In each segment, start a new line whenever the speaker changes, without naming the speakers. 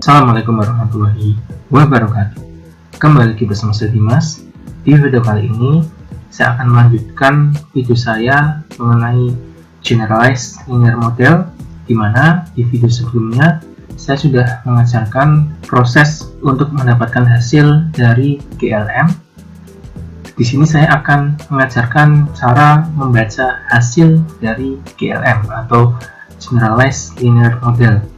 Assalamualaikum warahmatullahi wabarakatuh. Kembali lagi bersama saya Dimas. Di video kali ini saya akan melanjutkan video saya mengenai Generalized Linear Model, di mana di video sebelumnya saya sudah mengajarkan proses untuk mendapatkan hasil dari GLM. Di sini saya akan mengajarkan cara membaca hasil dari GLM atau Generalized Linear Model.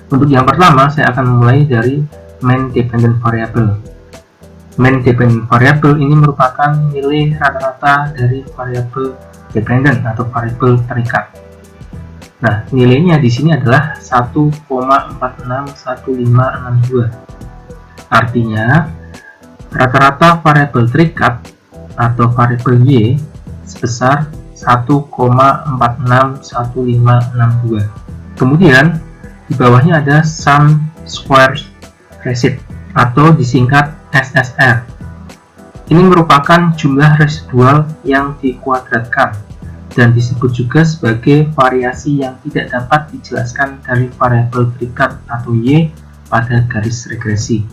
Untuk yang pertama, saya akan mulai dari Main Dependent Variable. Main Dependent Variable ini merupakan nilai rata-rata dari variabel dependent atau variabel terikat. Nah, nilainya di sini adalah 1,461562. Artinya, rata-rata variabel terikat atau variabel Y sebesar 1,461562. Kemudian, di bawahnya ada Sum Square Recit atau disingkat SSR. Ini merupakan jumlah residual yang dikuadratkan dan disebut juga sebagai variasi yang tidak dapat dijelaskan dari variabel terikat atau Y pada garis regresi.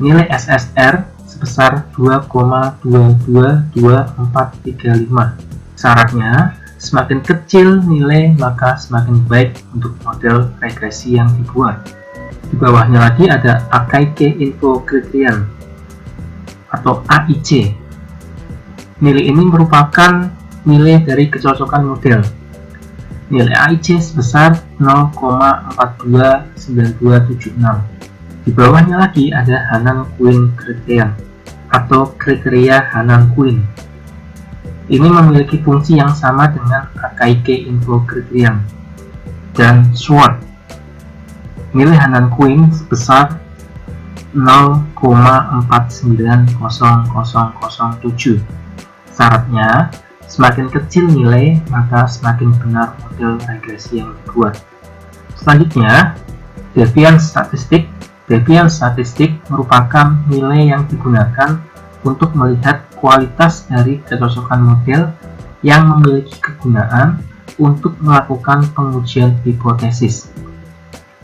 Nilai SSR sebesar 2,222435. Syaratnya, semakin kecil nilai maka semakin baik untuk model regresi yang dibuat. Di bawahnya lagi ada Akaike Info Criterion atau AIC. Nilai ini merupakan nilai dari kecocokan model. Nilai AIC sebesar 0,429276. Di bawahnya lagi ada Hannan-Quinn Criterion atau kriteria Hannan-Quinn. Ini memiliki fungsi yang sama dengan Akaike Info Criterion dan SWOT. Nilai Hannan-Quinn sebesar 0,490007. Syaratnya, semakin kecil nilai, maka semakin benar model regresi yang dibuat. Selanjutnya, Deviance Statistic. Deviance Statistic merupakan nilai yang digunakan untuk melihat kualitas dari kecocokan model yang memiliki kegunaan untuk melakukan pengujian hipotesis.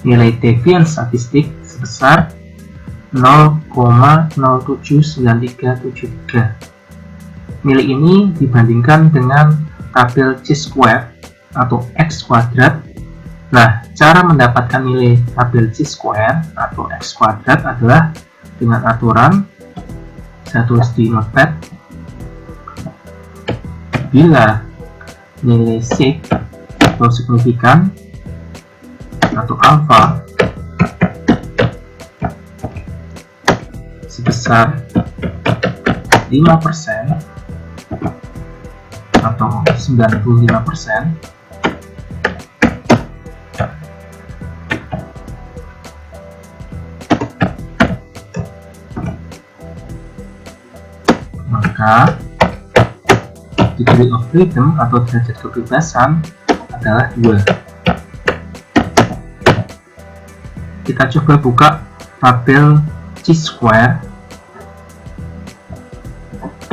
Nilai deviance statistik sebesar 0,079373. Nilai ini dibandingkan dengan tabel C-square atau X kuadrat. Nah, cara mendapatkan nilai tabel C-square atau X kuadrat adalah dengan aturan, saya tulis di notepad, bila nilai sig atau signifikan atau alfa sebesar 5% atau 95%, maka degree of freedom atau derajat kebebasan adalah 2. Kita coba buka tabel C-square.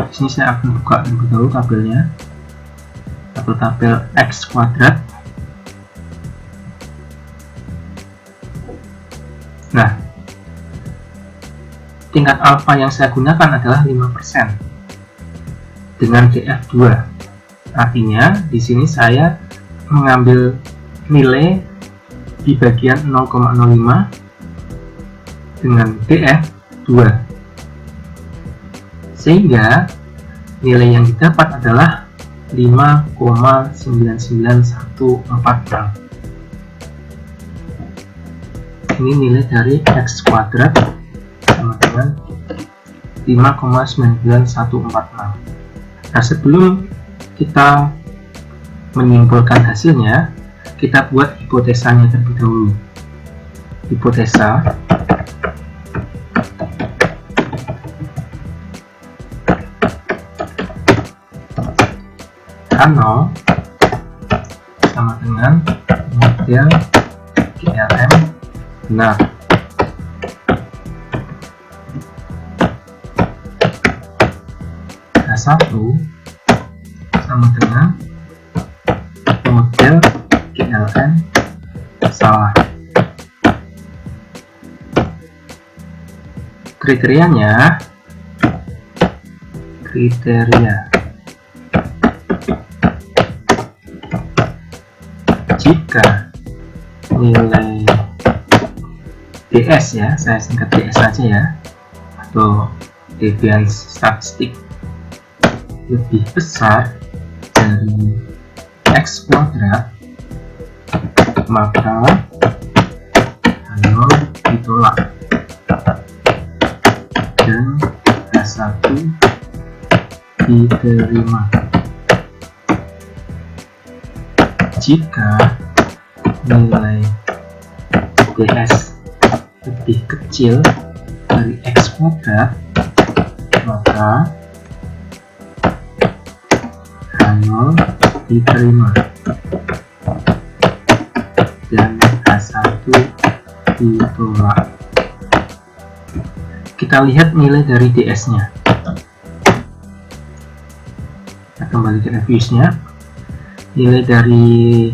Di sini saya akan buka terlebih dahulu tabelnya atau tabel X kuadrat. Nah, tingkat alfa yang saya gunakan adalah 5% dengan DF2. Artinya di sini saya mengambil nilai di bagian 0,05 dengan DF2. Sehingga nilai yang didapat adalah 5,99146. Ini nilai dari X kuadrat sama dengan 5,99146. Nah, sebelum kita menyimpulkan hasilnya, kita buat hipotesanya terlebih dahulu. Hipotesa H0 sama dengan model GLM benar. H1 sama dengan model GLM salah. Kriteria jika nilai DS, ya saya singkat DS saja ya, atau deviance statistik lebih besar dari X kuadrat, maka H0 ditolak dan H1 diterima. Jika nilai DS lebih kecil dari X kuadrat, maka H0 diterima dan H1 ditolak. Kita lihat nilai dari DS-nya. Kita kembali ke reviews-nya. Nilai dari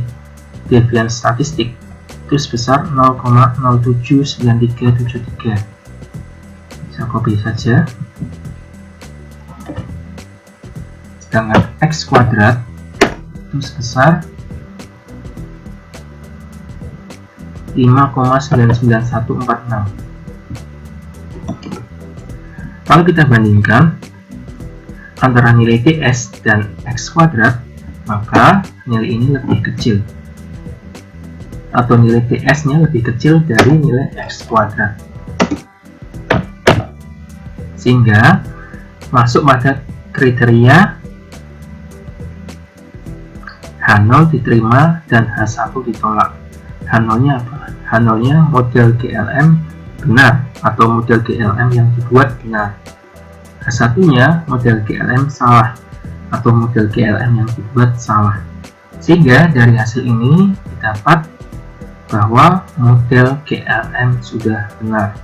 deviance statistik itu sebesar 0,079373. Saya copy saja. Sedangkan X kuadrat itu sebesar 5,99146. Kalau kita bandingkan antara nilai DS dan X kuadrat, maka nilai ini lebih kecil, atau nilai DS-nya lebih kecil dari nilai X kuadrat, sehingga masuk pada kriteria H0 diterima dan H1 ditolak. H0-nya apa? H0-nya model GLM benar atau model GLM yang dibuat benar. H1-nya model GLM salah atau model GLM yang dibuat salah. Sehingga dari hasil ini didapat bahwa model GLM sudah benar.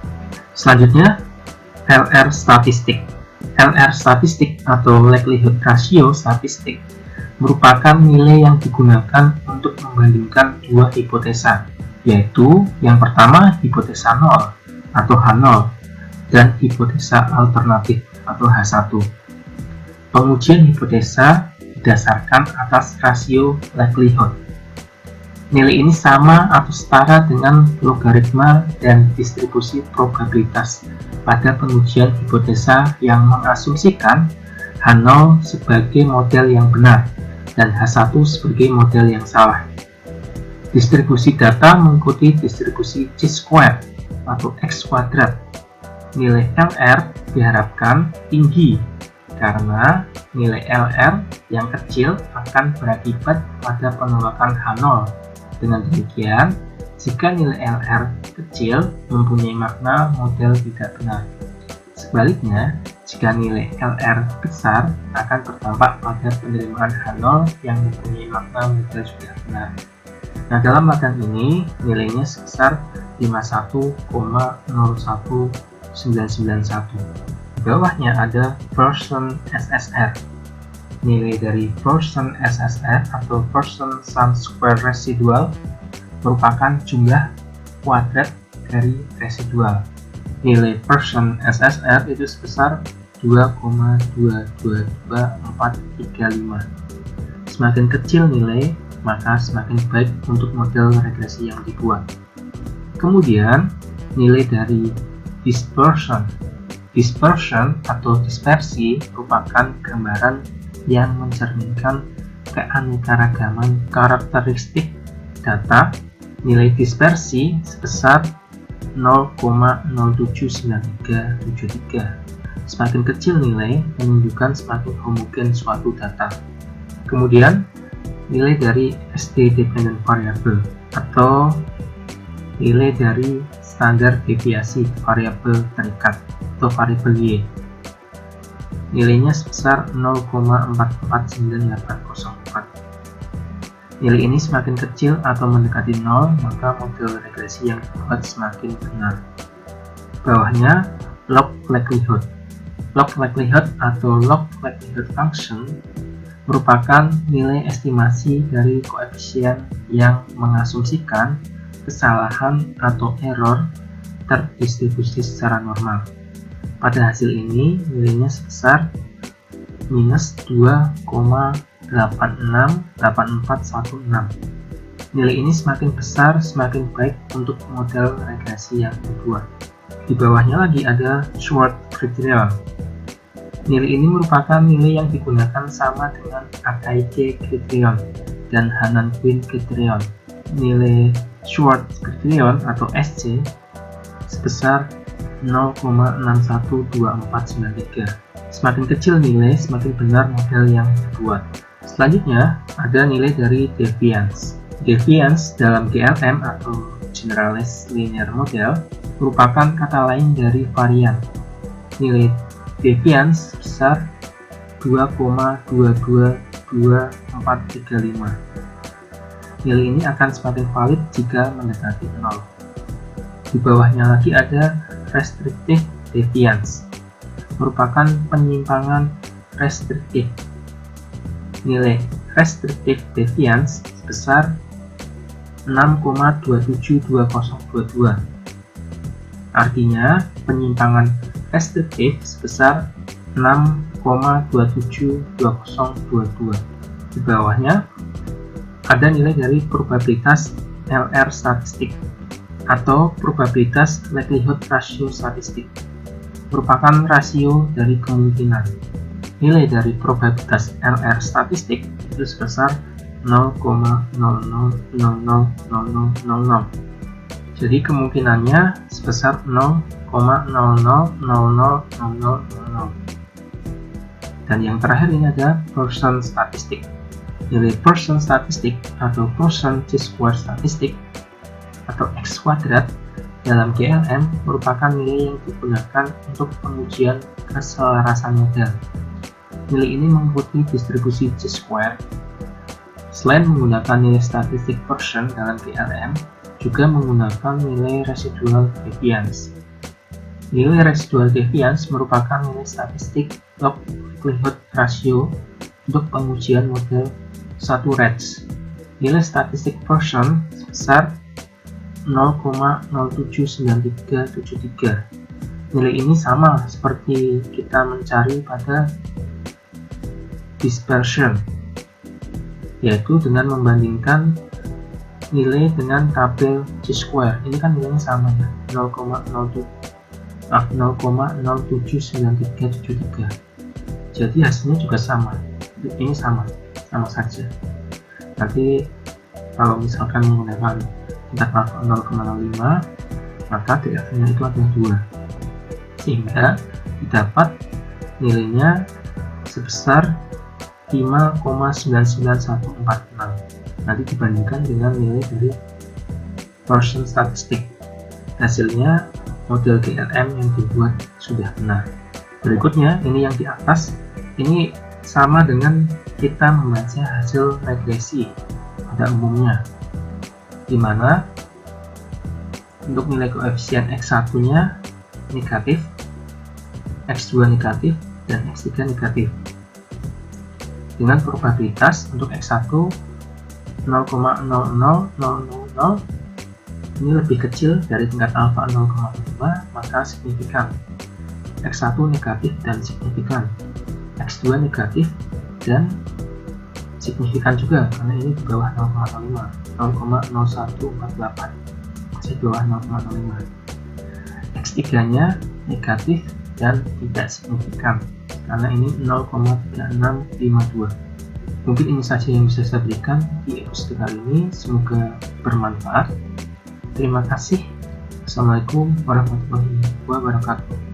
Selanjutnya, LR statistik. LR statistik atau likelihood ratio statistik merupakan nilai yang digunakan untuk membandingkan dua hipotesa, yaitu yang pertama hipotesa 0 atau H0 dan hipotesa alternatif atau H1. Pengujian hipotesa didasarkan atas rasio likelihood. Nilai ini sama atau setara dengan logaritma dan distribusi probabilitas pada pengujian hipotesa yang mengasumsikan H0 sebagai model yang benar dan H1 sebagai model yang salah. Distribusi data mengikuti distribusi chi-square atau X kuadrat. Nilai LR diharapkan tinggi karena nilai LR yang kecil akan berakibat pada penolakan H0. Dengan demikian, jika nilai LR kecil mempunyai makna model tidak benar. Sebaliknya, jika nilai LR besar akan berdampak pada penerimaan H0 yang mempunyai makna model sudah benar. Nah, dalam ladang ini nilainya sebesar 51,01991. Di bawahnya ada Pearson SSR. Nilai dari Pearson SSR atau Pearson Sum Square Residual merupakan jumlah kuadrat dari residual. Nilai Pearson SSR itu sebesar 2,222435. Semakin kecil nilai, maka semakin baik untuk model regresi yang dibuat. Kemudian, nilai dari dispersion. Dispersion atau dispersi merupakan gambaran yang mencerminkan keanekaragaman karakteristik data. Nilai dispersi sebesar 0,079373. Semakin kecil nilai menunjukkan semakin homogen suatu data. Kemudian, nilai dari SD dependent variable atau nilai dari standar deviasi variabel terikat atau variabel Y. Nilainya sebesar 0,449804. Nilai ini semakin kecil atau mendekati 0, maka model regresi yang dibuat semakin benar. Bawahnya, log likelihood. Log likelihood atau log likelihood function merupakan nilai estimasi dari koefisien yang mengasumsikan kesalahan atau error terdistribusi secara normal. Pada hasil ini nilainya sebesar minus 2,868416. Nilai ini semakin besar semakin baik untuk model regresi yang kedua. Di bawahnya lagi ada Schwartz criterion. Nilai ini merupakan nilai yang digunakan sama dengan Akaike criterion dan Hannan-Quinn criterion. Nilai Schwartz criterion atau SC sebesar 0,612493. Semakin kecil nilai, semakin benar model yang dibuat. Selanjutnya, ada nilai dari deviance. Deviance dalam GLM atau Generalized Linear Model merupakan kata lain dari varian. Nilai deviance sebesar 2,222435. Nilai ini akan semakin valid jika mendekati 0. Di bawahnya lagi ada restrictive deviance, merupakan penyimpangan restriktif. Nilai restrictive deviance sebesar 6,272022. Artinya, penyimpangan restriktif sebesar 6,272022. Di bawahnya ada nilai dari probabilitas LR statistik atau probabilitas likelihood ratio statistik, merupakan rasio dari kemungkinan. Nilai dari probabilitas LR statistik itu sebesar 0,000000. Jadi kemungkinannya sebesar 0,000000. Dan yang terakhir ini ada Pearson statistik. Nilai Pearson statistik atau Pearson chi-square statistik atau X kuadrat dalam GLM merupakan nilai yang digunakan untuk pengujian keselarasan model. Nilai ini mengikuti distribusi chi-square. Selain menggunakan nilai statistik Pearson dalam GLM, juga menggunakan nilai residual deviance. Nilai residual deviance merupakan nilai statistik log likelihood ratio untuk pengujian model satu range. Nilai statistik Pearson sebesar 0,079373. Nilai ini sama seperti kita mencari pada dispersion, yaitu dengan membandingkan nilai dengan tabel chi-square. Ini kan nilainya sama ya, 0,079373. Jadi hasilnya juga sama. Ini sama saja. Nanti kalau misalkan menggunakan tingkat alfa 0,05, maka DF-nya itu ada 2, sehingga didapat nilainya sebesar 5,99146. Nanti dibandingkan dengan nilai dari Pearson statistik. Hasilnya model GLM yang dibuat sudah benar. Berikutnya, ini yang di atas, ini sama dengan kita membaca hasil regresi pada umumnya, di mana untuk nilai koefisien X1 nya negatif, X2 negatif, dan X3 negatif, dengan probabilitas untuk X1 0,00000, ini lebih kecil dari tingkat alfa 0,5, maka signifikan. X1 negatif dan signifikan, X2 negatif dan signifikan juga, karena ini di bawah 0,05, 0,0148, masih di bawah 0,05. X3 nya negatif dan tidak signifikan, karena ini 0,3652. Mungkin ini saja yang bisa saya berikan di episode kali ini, semoga bermanfaat. Terima kasih. Assalamualaikum warahmatullahi wabarakatuh.